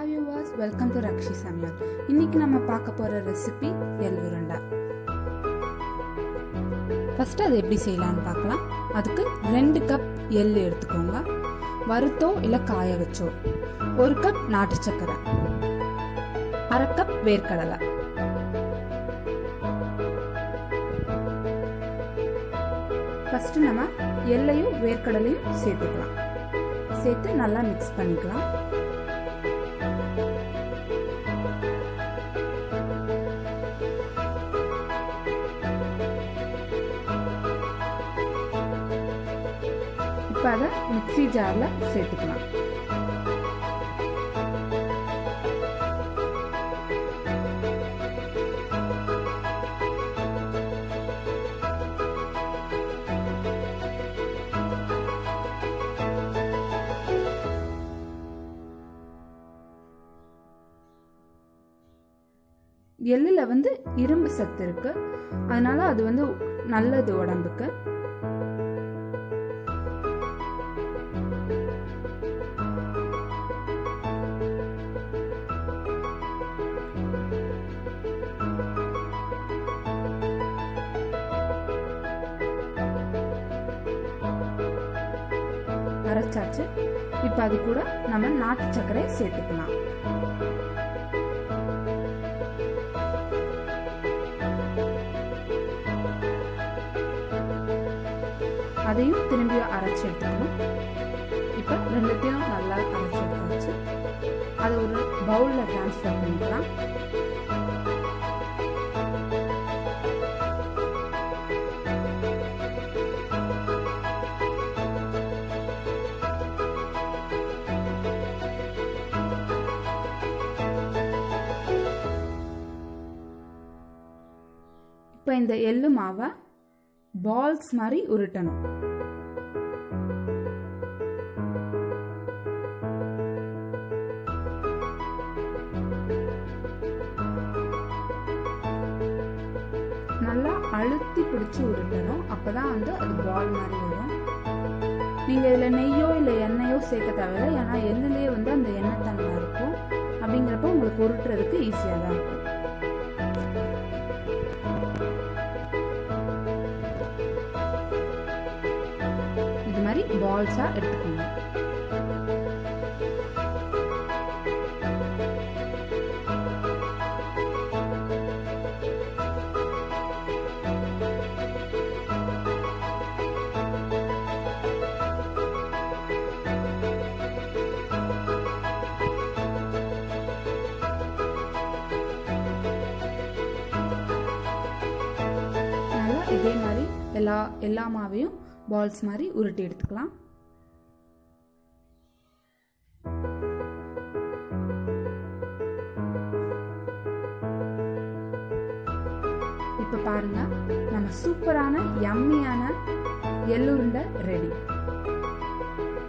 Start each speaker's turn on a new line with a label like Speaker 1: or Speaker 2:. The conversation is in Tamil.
Speaker 1: Hi viewers, welcome to Rakshi Samyal. இன்னைக்கு நம்ம பார்க்க போற ரெசிபி எள் உருண்டை. ஃபர்ஸ்ட் அது எப்படி செய்யலாம்னு பார்க்கலாம். அதுக்கு 2 கப் எள் எடுத்துக்கோங்க. வறுத்தோ இல்ல காய வச்சோ. 1 கப் நாட்டு சர்க்கரை, 1/2 கப் வேர்க்கடலை, ஃபர்ஸ்ட் நம்ம எள்ளையும் வேர்க்கடலையும் சேர்த்துக்கலாம். சேர்த்து நல்லா மிக்ஸ் பண்ணிக்கலாம். இப்போ அதை மிக்ஸி ஜாரில் சேர்த்துக்கலாம். எள்ளுல இரும்பு சத்து இருக்கு, அதனால அது நல்லது உடம்புக்கு. அரைச்சாச்சு. இப்ப அது கூட நம்ம நாட்டு சர்க்கரை சேர்த்துக்கலாம். அதையும் திரும்பி அரைச்சி எடுத்துக்கணும். இப்ப ரெண்டுத்தையும் நல்லா அரைச்சி எடுத்தாச்சு. அதை ஒரு பவுல்ல டிரான்ஸ்ஃபர் பண்ணிக்கலாம். இப்ப இந்த எள்ளு மாவை பால்ஸ் மாதிரி உருட்டணும். நல்லா அழுத்தி பிடிச்சு உருட்டணும். அப்பதான் அது பால் மாதிரி வரும். நீங்க இதுல நெய்யோ இல்ல எண்ணெயோ சேர்க்க தேவையில்லை. ஏன்னா எள்ளுலயே அந்த எண்ணெய் தன்மை இருக்கும். அப்படிங்கிறப்ப உங்களுக்கு உருட்டுறதுக்கு ஈஸியா தான் இருக்கும். இது மாதிரி பால்ஸா எடுத்துக்கோங்க. இதே மாதிரி எல்லா மாவையும் பால்ஸ் மாதிரி உருட்டி எடுத்துக்கலாம். இப்ப பாருங்க, நம்ம சூப்பரான யம்மியான எள்ளுருண்டை ரெடி.